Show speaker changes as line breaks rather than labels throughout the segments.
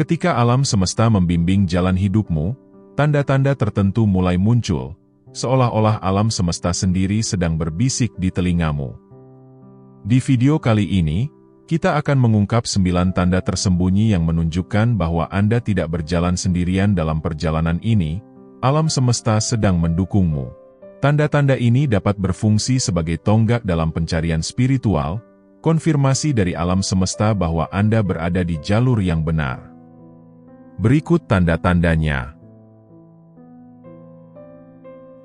Ketika alam semesta membimbing jalan hidupmu, tanda-tanda tertentu mulai muncul, seolah-olah alam semesta sendiri sedang berbisik di telingamu. Di video kali ini, kita akan mengungkap 9 tanda tersembunyi yang menunjukkan bahwa Anda tidak berjalan sendirian dalam perjalanan ini, alam semesta sedang mendukungmu. Tanda-tanda ini dapat berfungsi sebagai tonggak dalam pencarian spiritual, konfirmasi dari alam semesta bahwa Anda berada di jalur yang benar. Berikut tanda-tandanya.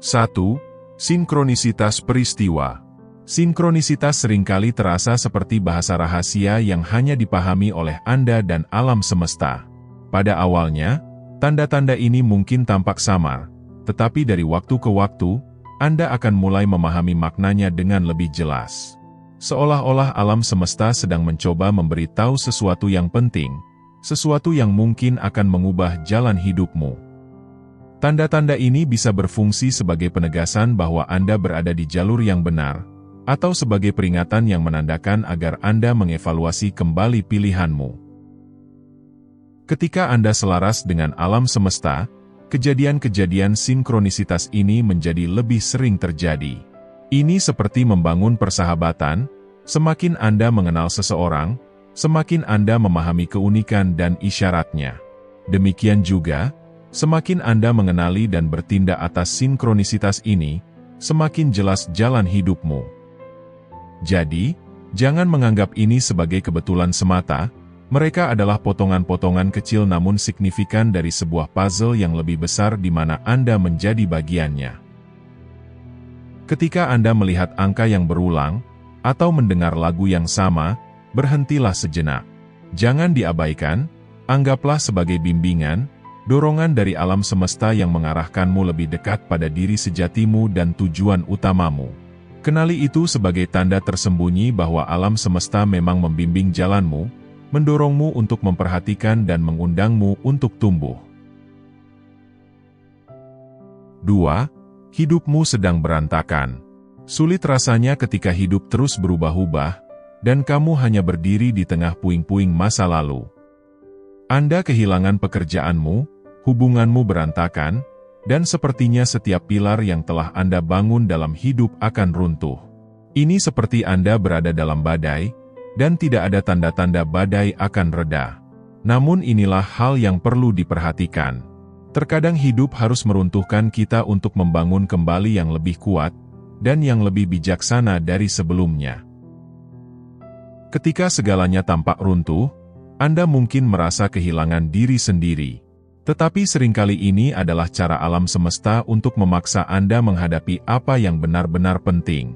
1. Sinkronisitas peristiwa. Sinkronisitas seringkali terasa seperti bahasa rahasia yang hanya dipahami oleh Anda dan alam semesta. Pada awalnya, tanda-tanda ini mungkin tampak samar, tetapi dari waktu ke waktu, Anda akan mulai memahami maknanya dengan lebih jelas. Seolah-olah alam semesta sedang mencoba memberitahu sesuatu yang penting, sesuatu yang mungkin akan mengubah jalan hidupmu. Tanda-tanda ini bisa berfungsi sebagai penegasan bahwa Anda berada di jalur yang benar, atau sebagai peringatan yang menandakan agar Anda mengevaluasi kembali pilihanmu. Ketika Anda selaras dengan alam semesta, kejadian-kejadian sinkronisitas ini menjadi lebih sering terjadi. Ini seperti membangun persahabatan, semakin Anda mengenal seseorang, semakin Anda memahami keunikan dan isyaratnya. Demikian juga, semakin Anda mengenali dan bertindak atas sinkronisitas ini, semakin jelas jalan hidupmu. Jadi, jangan menganggap ini sebagai kebetulan semata, mereka adalah potongan-potongan kecil namun signifikan dari sebuah puzzle yang lebih besar di mana Anda menjadi bagiannya. Ketika Anda melihat angka yang berulang, atau mendengar lagu yang sama, berhentilah sejenak. Jangan diabaikan, anggaplah sebagai bimbingan, dorongan dari alam semesta yang mengarahkanmu lebih dekat pada diri sejatimu dan tujuan utamamu. Kenali itu sebagai tanda tersembunyi bahwa alam semesta memang membimbing jalanmu, mendorongmu untuk memperhatikan dan mengundangmu untuk tumbuh. 2. Hidupmu sedang berantakan. Sulit rasanya ketika hidup terus berubah-ubah, dan kamu hanya berdiri di tengah puing-puing masa lalu. Anda kehilangan pekerjaanmu, hubunganmu berantakan, dan sepertinya setiap pilar yang telah Anda bangun dalam hidup akan runtuh. Ini seperti Anda berada dalam badai, dan tidak ada tanda-tanda badai akan reda. Namun inilah hal yang perlu diperhatikan. Terkadang hidup harus meruntuhkan kita untuk membangun kembali yang lebih kuat, dan yang lebih bijaksana dari sebelumnya. Ketika segalanya tampak runtuh, Anda mungkin merasa kehilangan diri sendiri. Tetapi seringkali ini adalah cara alam semesta untuk memaksa Anda menghadapi apa yang benar-benar penting.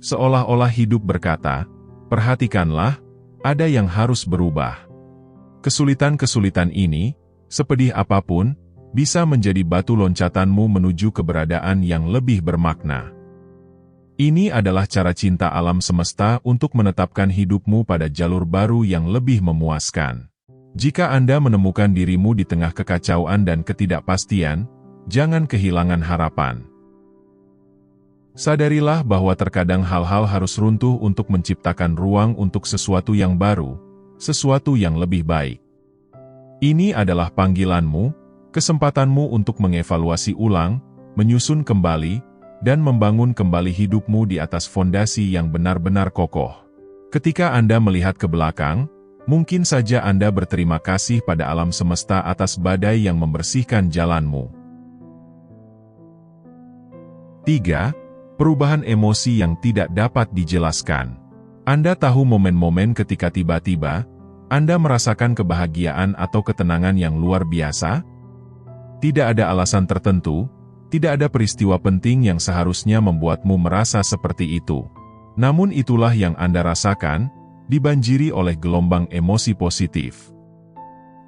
Seolah-olah hidup berkata, perhatikanlah, ada yang harus berubah. Kesulitan-kesulitan ini, sepedih apapun, bisa menjadi batu loncatanmu menuju keberadaan yang lebih bermakna. Ini adalah cara cinta alam semesta untuk menetapkan hidupmu pada jalur baru yang lebih memuaskan. Jika Anda menemukan dirimu di tengah kekacauan dan ketidakpastian, jangan kehilangan harapan. Sadarilah bahwa terkadang hal-hal harus runtuh untuk menciptakan ruang untuk sesuatu yang baru, sesuatu yang lebih baik. Ini adalah panggilanmu, kesempatanmu untuk mengevaluasi ulang, menyusun kembali, dan membangun kembali hidupmu di atas fondasi yang benar-benar kokoh. Ketika Anda melihat ke belakang, mungkin saja Anda berterima kasih pada alam semesta atas badai yang membersihkan jalanmu. 3. Perubahan emosi yang tidak dapat dijelaskan. Anda tahu momen-momen ketika tiba-tiba, Anda merasakan kebahagiaan atau ketenangan yang luar biasa? Tidak ada alasan tertentu, tidak ada peristiwa penting yang seharusnya membuatmu merasa seperti itu. Namun itulah yang Anda rasakan, dibanjiri oleh gelombang emosi positif.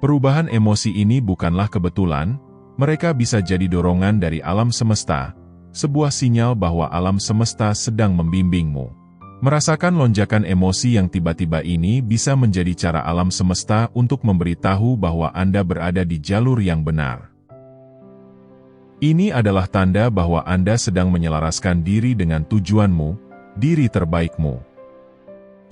Perubahan emosi ini bukanlah kebetulan, mereka bisa jadi dorongan dari alam semesta, sebuah sinyal bahwa alam semesta sedang membimbingmu. Merasakan lonjakan emosi yang tiba-tiba ini bisa menjadi cara alam semesta untuk memberitahu bahwa Anda berada di jalur yang benar. Ini adalah tanda bahwa Anda sedang menyelaraskan diri dengan tujuanmu, diri terbaikmu.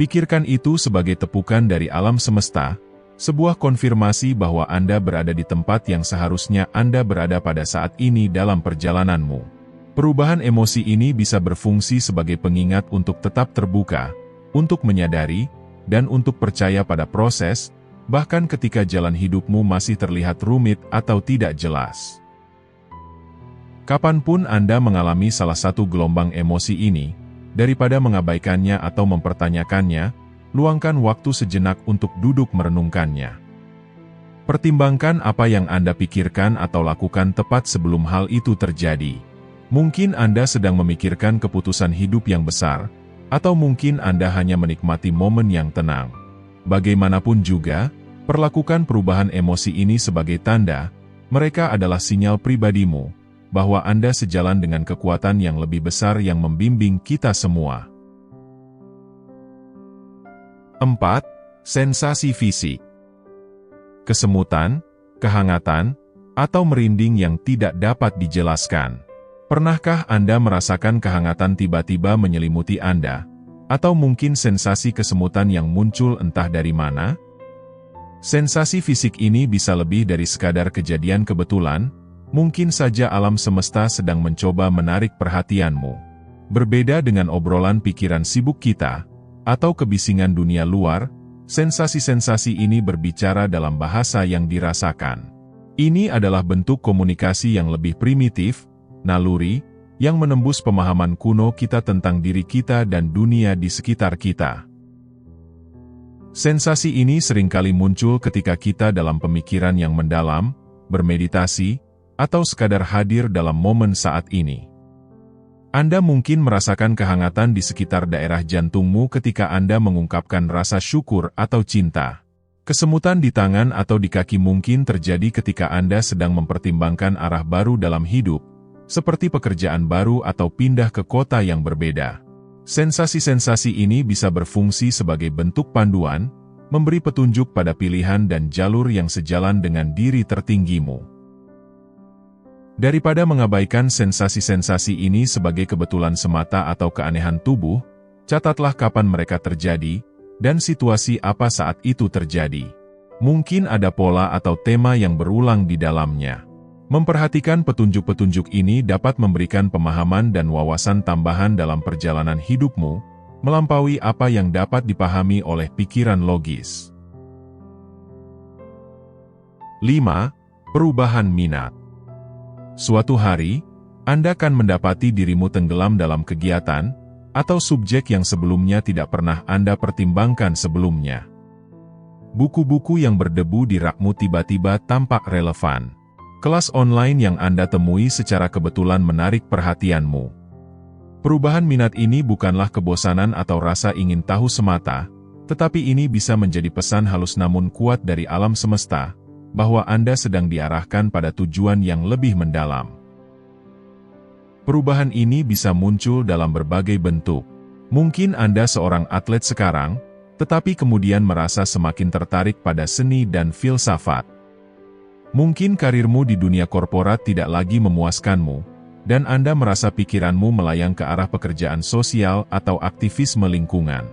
Pikirkan itu sebagai tepukan dari alam semesta, Sebuah konfirmasi bahwa Anda berada di tempat yang seharusnya Anda berada pada saat ini dalam perjalananmu. Perubahan emosi ini bisa berfungsi sebagai pengingat untuk tetap terbuka, untuk menyadari, dan untuk percaya pada proses, bahkan ketika jalan hidupmu masih terlihat rumit atau tidak jelas. Kapanpun Anda mengalami salah satu gelombang emosi ini, daripada mengabaikannya atau mempertanyakannya, luangkan waktu sejenak untuk duduk merenungkannya. Pertimbangkan apa yang Anda pikirkan atau lakukan tepat sebelum hal itu terjadi. Mungkin Anda sedang memikirkan keputusan hidup yang besar, atau mungkin Anda hanya menikmati momen yang tenang. Bagaimanapun juga, perlakukan perubahan emosi ini sebagai tanda, mereka adalah sinyal pribadimu, bahwa Anda sejalan dengan kekuatan yang lebih besar yang membimbing kita semua. 4. Sensasi fisik. Kesemutan, kehangatan, atau merinding yang tidak dapat dijelaskan. Pernahkah Anda merasakan kehangatan tiba-tiba menyelimuti Anda? Atau mungkin sensasi kesemutan yang muncul entah dari mana? Sensasi fisik ini bisa lebih dari sekadar kejadian kebetulan, mungkin saja alam semesta sedang mencoba menarik perhatianmu. Berbeda dengan obrolan pikiran sibuk kita, atau kebisingan dunia luar, sensasi-sensasi ini berbicara dalam bahasa yang dirasakan. Ini adalah bentuk komunikasi yang lebih primitif, naluri, yang menembus pemahaman kuno kita tentang diri kita dan dunia di sekitar kita. Sensasi ini seringkali muncul ketika kita dalam pemikiran yang mendalam, bermeditasi, atau sekadar hadir dalam momen saat ini. Anda mungkin merasakan kehangatan di sekitar daerah jantungmu ketika Anda mengungkapkan rasa syukur atau cinta. Kesemutan di tangan atau di kaki mungkin terjadi ketika Anda sedang mempertimbangkan arah baru dalam hidup, seperti pekerjaan baru atau pindah ke kota yang berbeda. Sensasi-sensasi ini bisa berfungsi sebagai bentuk panduan, memberi petunjuk pada pilihan dan jalur yang sejalan dengan diri tertinggimu. Daripada mengabaikan sensasi-sensasi ini sebagai kebetulan semata atau keanehan tubuh, catatlah kapan mereka terjadi, dan situasi apa saat itu terjadi. Mungkin ada pola atau tema yang berulang di dalamnya. Memperhatikan petunjuk-petunjuk ini dapat memberikan pemahaman dan wawasan tambahan dalam perjalanan hidupmu, melampaui apa yang dapat dipahami oleh pikiran logis. 5. Perubahan minat. Suatu hari, Anda akan mendapati dirimu tenggelam dalam kegiatan, atau subjek yang sebelumnya tidak pernah Anda pertimbangkan sebelumnya. Buku-buku yang berdebu di rakmu tiba-tiba tampak relevan. Kelas online yang Anda temui secara kebetulan menarik perhatianmu. Perubahan minat ini bukanlah kebosanan atau rasa ingin tahu semata, tetapi ini bisa menjadi pesan halus namun kuat dari alam semesta, bahwa Anda sedang diarahkan pada tujuan yang lebih mendalam. Perubahan ini bisa muncul dalam berbagai bentuk. Mungkin Anda seorang atlet sekarang, tetapi kemudian merasa semakin tertarik pada seni dan filsafat. Mungkin karirmu di dunia korporat tidak lagi memuaskanmu, dan Anda merasa pikiranmu melayang ke arah pekerjaan sosial atau aktivisme lingkungan.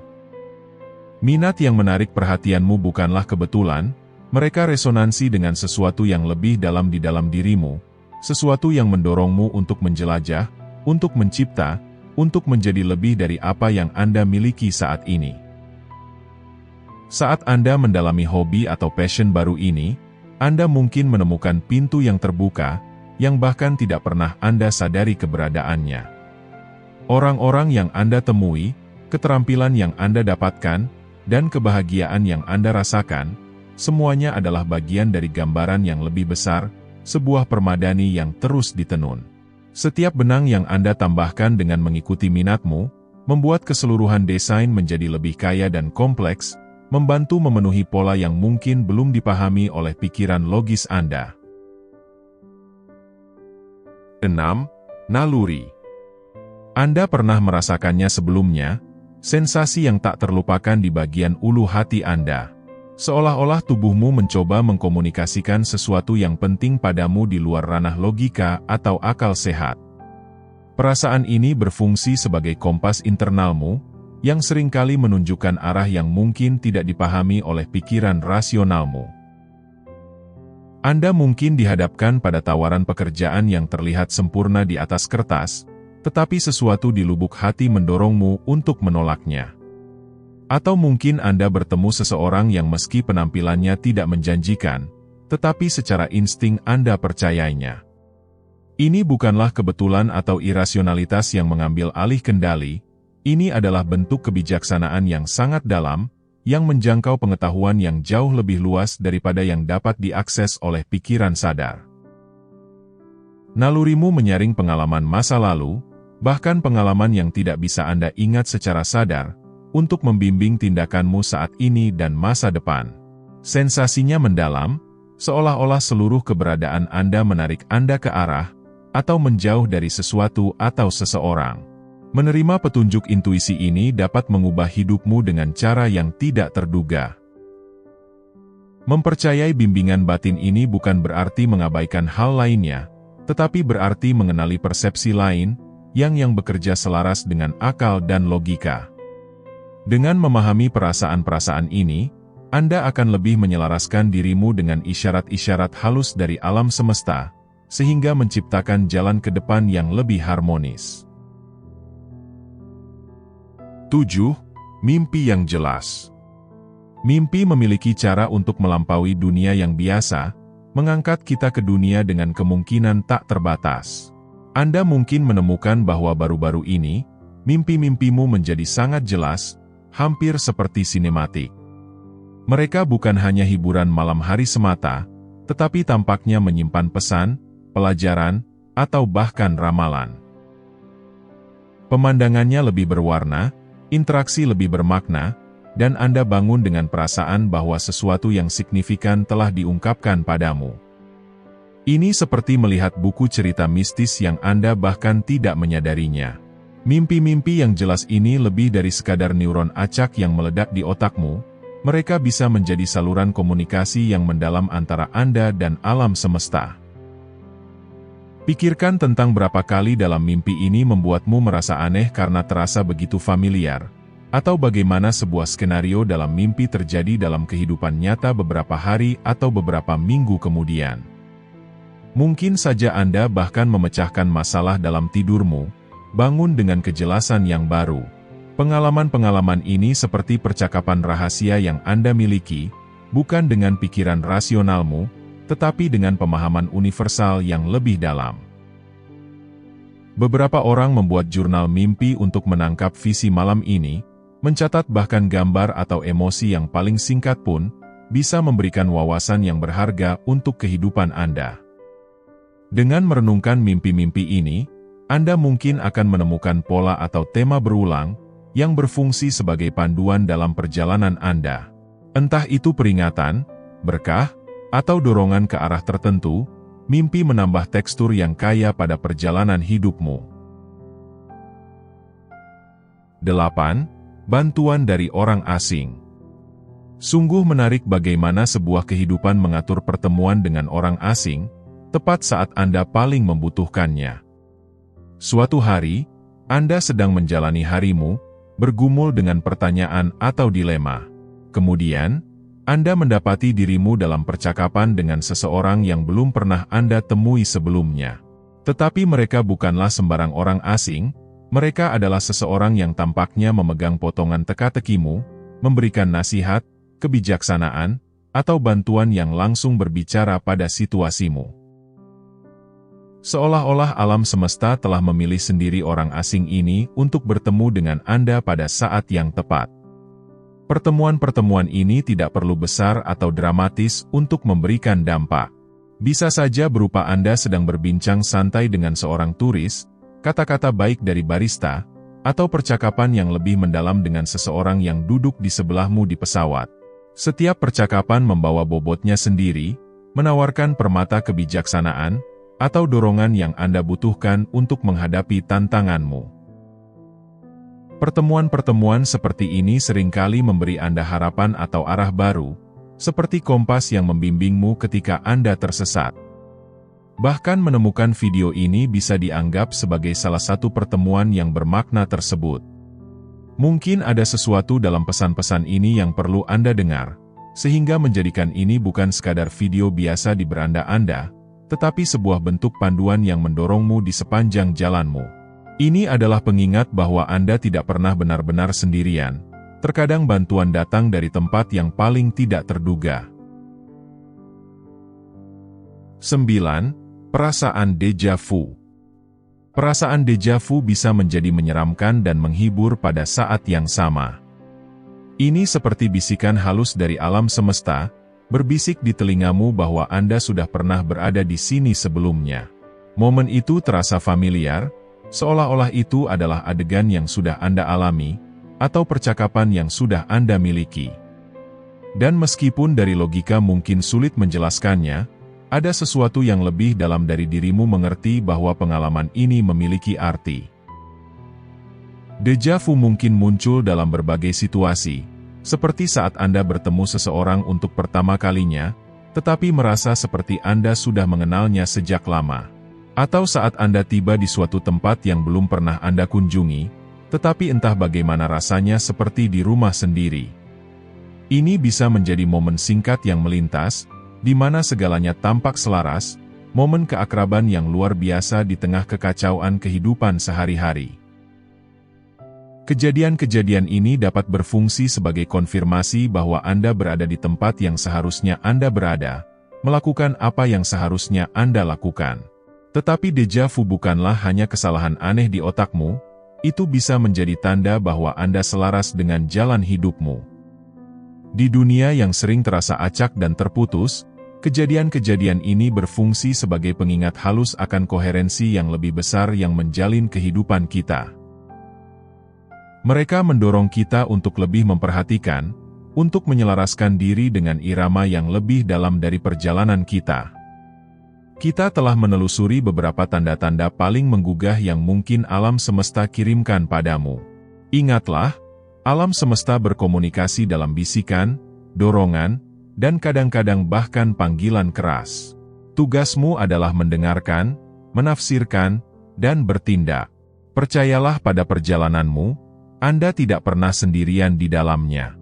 Minat yang menarik perhatianmu bukanlah kebetulan, mereka resonansi dengan sesuatu yang lebih dalam di dalam dirimu, sesuatu yang mendorongmu untuk menjelajah, untuk mencipta, untuk menjadi lebih dari apa yang Anda miliki saat ini. Saat Anda mendalami hobi atau passion baru ini, Anda mungkin menemukan pintu yang terbuka, yang bahkan tidak pernah Anda sadari keberadaannya. Orang-orang yang Anda temui, keterampilan yang Anda dapatkan, dan kebahagiaan yang Anda rasakan, semuanya adalah bagian dari gambaran yang lebih besar, sebuah permadani yang terus ditenun. Setiap benang yang Anda tambahkan dengan mengikuti minatmu, membuat keseluruhan desain menjadi lebih kaya dan kompleks, membantu memenuhi pola yang mungkin belum dipahami oleh pikiran logis Anda. 6. Naluri. Anda pernah merasakannya sebelumnya, sensasi yang tak terlupakan di bagian ulu hati Anda. Seolah-olah tubuhmu mencoba mengkomunikasikan sesuatu yang penting padamu di luar ranah logika atau akal sehat. Perasaan ini berfungsi sebagai kompas internalmu, yang seringkali menunjukkan arah yang mungkin tidak dipahami oleh pikiran rasionalmu. Anda mungkin dihadapkan pada tawaran pekerjaan yang terlihat sempurna di atas kertas, tetapi sesuatu di lubuk hati mendorongmu untuk menolaknya. Atau mungkin Anda bertemu seseorang yang meski penampilannya tidak menjanjikan, tetapi secara insting Anda percayainya. Ini bukanlah kebetulan atau irasionalitas yang mengambil alih kendali, ini adalah bentuk kebijaksanaan yang sangat dalam, yang menjangkau pengetahuan yang jauh lebih luas daripada yang dapat diakses oleh pikiran sadar. Nalurimu menyaring pengalaman masa lalu, bahkan pengalaman yang tidak bisa Anda ingat secara sadar, untuk membimbing tindakanmu saat ini dan masa depan. Sensasinya mendalam, seolah-olah seluruh keberadaan Anda menarik Anda ke arah, atau menjauh dari sesuatu atau seseorang. Menerima petunjuk intuisi ini dapat mengubah hidupmu dengan cara yang tidak terduga. Mempercayai bimbingan batin ini bukan berarti mengabaikan hal lainnya, tetapi berarti mengenali persepsi lain, yang bekerja selaras dengan akal dan logika. Dengan memahami perasaan-perasaan ini, Anda akan lebih menyelaraskan dirimu dengan isyarat-isyarat halus dari alam semesta, sehingga menciptakan jalan ke depan yang lebih harmonis. 7. Mimpi yang jelas. Mimpi memiliki cara untuk melampaui dunia yang biasa, mengangkat kita ke dunia dengan kemungkinan tak terbatas. Anda mungkin menemukan bahwa baru-baru ini, mimpi-mimpimu menjadi sangat jelas, hampir seperti sinematik. Mereka bukan hanya hiburan malam hari semata, tetapi tampaknya menyimpan pesan, pelajaran, atau bahkan ramalan. Pemandangannya lebih berwarna, interaksi lebih bermakna, dan Anda bangun dengan perasaan bahwa sesuatu yang signifikan telah diungkapkan padamu. Ini seperti melihat buku cerita mistis yang Anda bahkan tidak menyadarinya. Mimpi-mimpi yang jelas ini lebih dari sekadar neuron acak yang meledak di otakmu, mereka bisa menjadi saluran komunikasi yang mendalam antara Anda dan alam semesta. Pikirkan tentang berapa kali dalam mimpi ini membuatmu merasa aneh karena terasa begitu familiar, atau bagaimana sebuah skenario dalam mimpi terjadi dalam kehidupan nyata beberapa hari atau beberapa minggu kemudian. Mungkin saja Anda bahkan memecahkan masalah dalam tidurmu, bangun dengan kejelasan yang baru. Pengalaman-pengalaman ini seperti percakapan rahasia yang Anda miliki, bukan dengan pikiran rasionalmu, tetapi dengan pemahaman universal yang lebih dalam. Beberapa orang membuat jurnal mimpi untuk menangkap visi malam ini, mencatat bahkan gambar atau emosi yang paling singkat pun, bisa memberikan wawasan yang berharga untuk kehidupan Anda. Dengan merenungkan mimpi-mimpi ini, Anda mungkin akan menemukan pola atau tema berulang, yang berfungsi sebagai panduan dalam perjalanan Anda. Entah itu peringatan, berkah, atau dorongan ke arah tertentu, mimpi menambah tekstur yang kaya pada perjalanan hidupmu. 8. Bantuan dari orang asing. Sungguh menarik bagaimana sebuah kehidupan mengatur pertemuan dengan orang asing, tepat saat Anda paling membutuhkannya. Suatu hari, Anda sedang menjalani harimu, bergumul dengan pertanyaan atau dilema. Kemudian, Anda mendapati dirimu dalam percakapan dengan seseorang yang belum pernah Anda temui sebelumnya. Tetapi mereka bukanlah sembarang orang asing, mereka adalah seseorang yang tampaknya memegang potongan teka-tekimu, memberikan nasihat, kebijaksanaan, atau bantuan yang langsung berbicara pada situasimu. Seolah-olah alam semesta telah memilih sendiri orang asing ini untuk bertemu dengan Anda pada saat yang tepat. Pertemuan-pertemuan ini tidak perlu besar atau dramatis untuk memberikan dampak. Bisa saja berupa Anda sedang berbincang santai dengan seorang turis, kata-kata baik dari barista, atau percakapan yang lebih mendalam dengan seseorang yang duduk di sebelahmu di pesawat. Setiap percakapan membawa bobotnya sendiri, menawarkan permata kebijaksanaan, atau dorongan yang Anda butuhkan untuk menghadapi tantanganmu. Pertemuan-pertemuan seperti ini seringkali memberi Anda harapan atau arah baru, seperti kompas yang membimbingmu ketika Anda tersesat. Bahkan menemukan video ini bisa dianggap sebagai salah satu pertemuan yang bermakna tersebut. Mungkin ada sesuatu dalam pesan-pesan ini yang perlu Anda dengar, sehingga menjadikan ini bukan sekadar video biasa di beranda Anda, tetapi sebuah bentuk panduan yang mendorongmu di sepanjang jalanmu. Ini adalah pengingat bahwa Anda tidak pernah benar-benar sendirian. Terkadang bantuan datang dari tempat yang paling tidak terduga. 9. Perasaan deja vu. Perasaan deja vu bisa menjadi menyeramkan dan menghibur pada saat yang sama. Ini seperti bisikan halus dari alam semesta, berbisik di telingamu bahwa Anda sudah pernah berada di sini sebelumnya. Momen itu terasa familiar, seolah-olah itu adalah adegan yang sudah Anda alami, atau percakapan yang sudah Anda miliki. Dan meskipun dari logika mungkin sulit menjelaskannya, ada sesuatu yang lebih dalam dari dirimu mengerti bahwa pengalaman ini memiliki arti. Deja vu mungkin muncul dalam berbagai situasi, seperti saat Anda bertemu seseorang untuk pertama kalinya, tetapi merasa seperti Anda sudah mengenalnya sejak lama. Atau saat Anda tiba di suatu tempat yang belum pernah Anda kunjungi, tetapi entah bagaimana rasanya seperti di rumah sendiri. Ini bisa menjadi momen singkat yang melintas, di mana segalanya tampak selaras, momen keakraban yang luar biasa di tengah kekacauan kehidupan sehari-hari. Kejadian-kejadian ini dapat berfungsi sebagai konfirmasi bahwa Anda berada di tempat yang seharusnya Anda berada, melakukan apa yang seharusnya Anda lakukan. Tetapi deja vu bukanlah hanya kesalahan aneh di otakmu, itu bisa menjadi tanda bahwa Anda selaras dengan jalan hidupmu. Di dunia yang sering terasa acak dan terputus, kejadian-kejadian ini berfungsi sebagai pengingat halus akan koherensi yang lebih besar yang menjalin kehidupan kita. Mereka mendorong kita untuk lebih memperhatikan, untuk menyelaraskan diri dengan irama yang lebih dalam dari perjalanan kita. Kita telah menelusuri beberapa tanda-tanda paling menggugah yang mungkin alam semesta kirimkan padamu. Ingatlah, alam semesta berkomunikasi dalam bisikan, dorongan, dan kadang-kadang bahkan panggilan keras. Tugasmu adalah mendengarkan, menafsirkan, dan bertindak. Percayalah pada perjalananmu, Anda tidak pernah sendirian di dalamnya.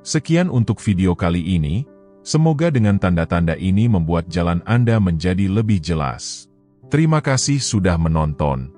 Sekian untuk video kali ini, semoga dengan tanda-tanda ini membuat jalan Anda menjadi lebih jelas. Terima kasih sudah menonton.